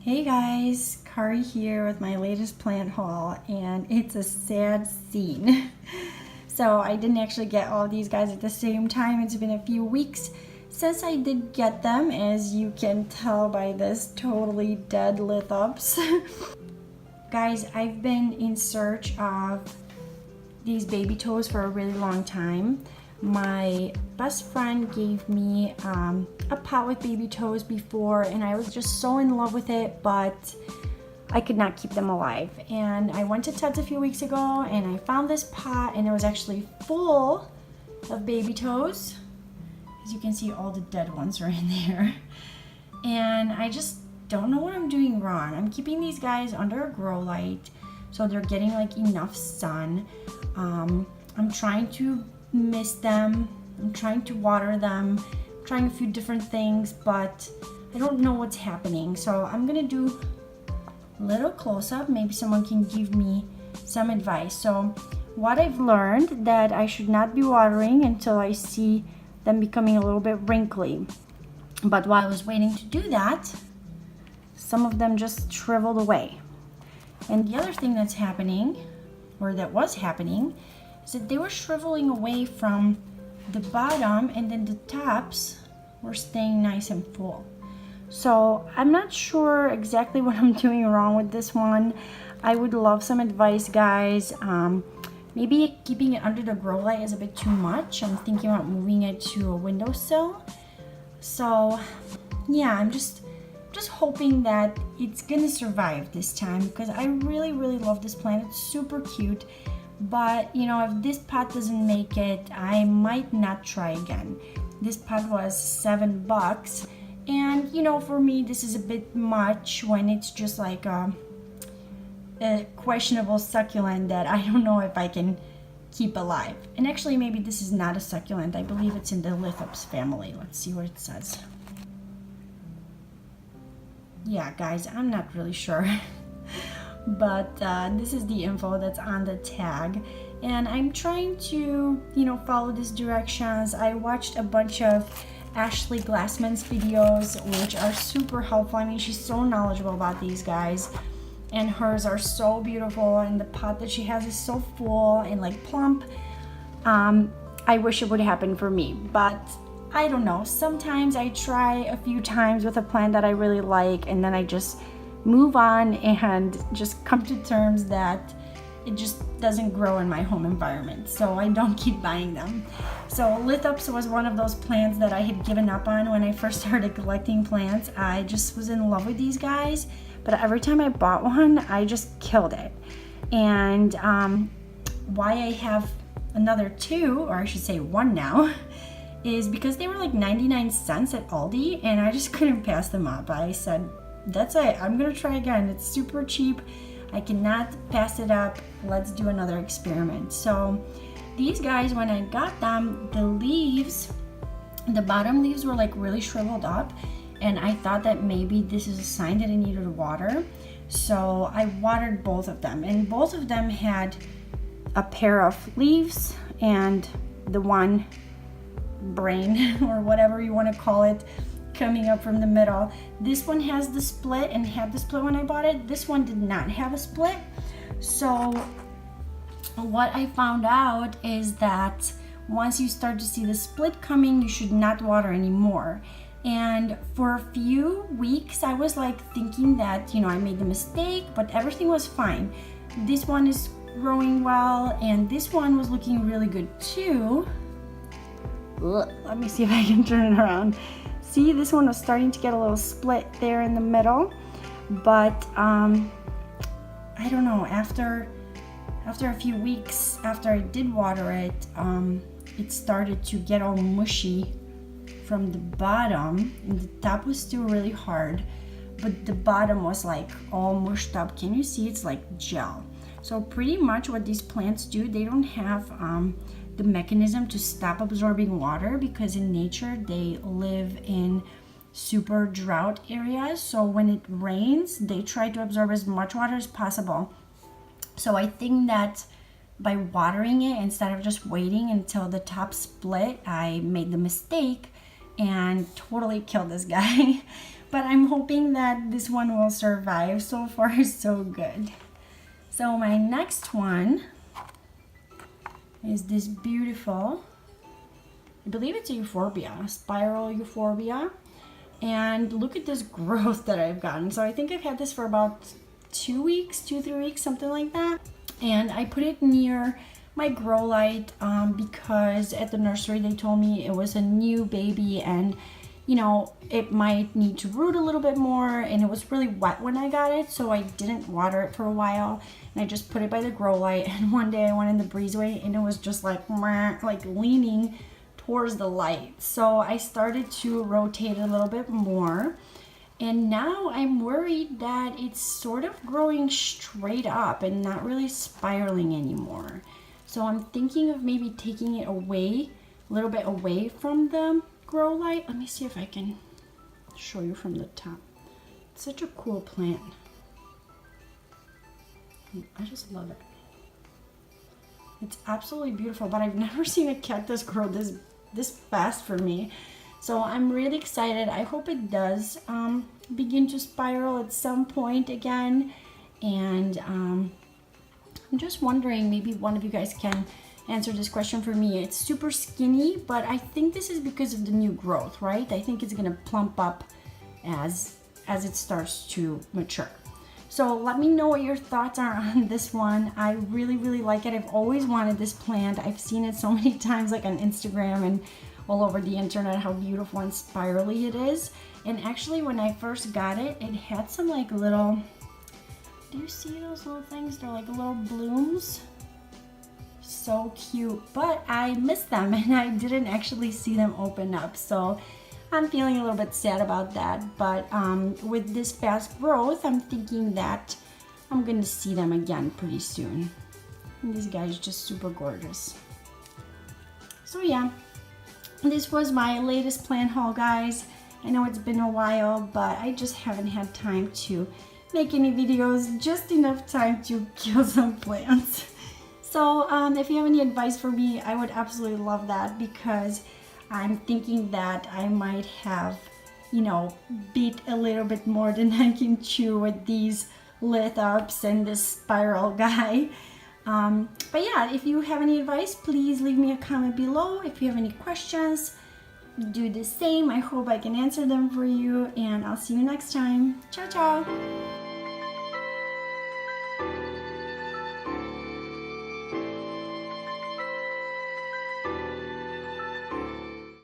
Hey guys, Kari here with my latest plant haul, and it's a sad scene. So I didn't actually get all these guys at the same time. It's been a few weeks since I did get them, as you can tell by this totally dead Lithops. Guys, I've been in search of these baby toes for a really long time. My best friend gave me a pot with baby toes before, and I was just so in love with it, but I could not keep them alive. And I went to Ted's a few weeks ago and I found this pot, and it was actually full of baby toes. As you can see, all the dead ones are in there. And I just don't know what I'm doing wrong. I'm keeping these guys under a grow light so they're getting like enough sun. I'm trying to mist them, I'm trying to water them, I'm trying a few different things, but I don't know what's happening. So I'm gonna do a little close-up. Maybe someone can give me some advice. So what I've learned, that I should not be watering until I see them becoming a little bit wrinkly. But while I was waiting to do that, some of them just shriveled away. And the other thing that's happening, or that was happening, is that they were shriveling away from the bottom, and then the tops were staying nice and full. So I'm not sure exactly what I'm doing wrong with this one. I would love some advice, guys. Maybe keeping it under the grow light is a bit too much. I'm thinking about moving it to a windowsill. So yeah, I'm just hoping that it's gonna survive this time, because I really love this plant. It's super cute. But you know, if this pot doesn't make it, I might not try again. This pot was $7, and you know, for me this is a bit much when it's just like a questionable succulent that I don't know if I can keep alive. And actually, maybe this is not a succulent. I believe it's in the Lithops family. Let's see what it says. Yeah, guys, I'm not really sure. But this is the info that's on the tag, and I'm trying to, you know, follow these directions. I watched a bunch of Ashley Glassman's videos, which are super helpful. I mean, she's so knowledgeable about these guys, and hers are so beautiful, and the pot that she has is so full and like plump. I wish it would happen for me, but I don't know. Sometimes I try a few times with a plant that I really like, and then I just move on and just come to terms that it just doesn't grow in my home environment, so I don't keep buying them. So Lithops was one of those plants that I had given up on when I first started collecting plants. I just was in love with these guys, but every time I bought one, I just killed it. And why I have another two, or I should say one now, is because they were like 99 cents at Aldi, and I just couldn't pass them up. I said, that's it, I'm gonna try again. It's super cheap, I cannot pass it up, let's do another experiment. So these guys, when I got them, the leaves, the bottom leaves were like really shriveled up, and I thought that maybe this is a sign that I needed water. So I watered both of them, and both of them had a pair of leaves and the one brain or whatever you want to call it coming up from the middle. This one has the split, and had the split when I bought it. This one did not have a split. So what I found out is that once you start to see the split coming, you should not water anymore. And for a few weeks I was like thinking that, you know, I made the mistake, but everything was fine. This one is growing well, and this one was looking really good too. Let me see if I can turn it around. See, this one was starting to get a little split there in the middle, but I don't know, after a few weeks after I did water it, it started to get all mushy from the bottom, and the top was still really hard, but the bottom was like all mushed up. Can you see? It's like gel. So pretty much what these plants do, they don't have the mechanism to stop absorbing water, because in nature they live in super drought areas. So when it rains, they try to absorb as much water as possible. So I think that by watering it instead of just waiting until the top split, I made the mistake and totally killed this guy. but I'm hoping that this one will survive. So far, so good. So my next one is this beautiful, I believe it's a euphorbia, spiral euphorbia. And look at this growth that I've gotten. So I think I've had this for about 2 weeks, 2-3 weeks, something like that. And I put it near my grow light because at the nursery they told me it was a new baby and you know, it might need to root a little bit more, and it was really wet when I got it, so I didn't water it for a while, and I just put it by the grow light. And one day I went in the breezeway and it was just like leaning towards the light. So I started to rotate it a little bit more, and now I'm worried that it's sort of growing straight up and not really spiraling anymore. So I'm thinking of maybe taking it away, a little bit away from the grow light. Let me see if I can show you from the top. It's such a cool plant. I just love it. It's absolutely beautiful, but I've never seen a cactus grow this fast for me. So I'm really excited. I hope it does begin to spiral at some point again. And I'm just wondering, maybe one of you guys can answer this question for me. It's super skinny, but I think this is because of the new growth, right? I think it's gonna plump up as it starts to mature. So let me know what your thoughts are on this one. I really, really like it. I've always wanted this plant. I've seen it so many times, like on Instagram and all over the internet, how beautiful and spirally it is. And actually, when I first got it, it had some like little, do you see those little things? They're like little blooms. So cute, but I missed them and I didn't actually see them open up, so I'm feeling a little bit sad about that. But with this fast growth, I'm thinking that I'm gonna see them again pretty soon. And this guy is just super gorgeous. So yeah, this was my latest plant haul, guys. I know it's been a while, but I just haven't had time to make any videos, just enough time to kill some plants. So if you have any advice for me, I would absolutely love that, because I'm thinking that I might have, you know, beat a little bit more than I can chew with these Lithops and this spiral guy. But yeah, if you have any advice, please leave me a comment below. If you have any questions, do the same. I hope I can answer them for you, and I'll see you next time. Ciao, ciao.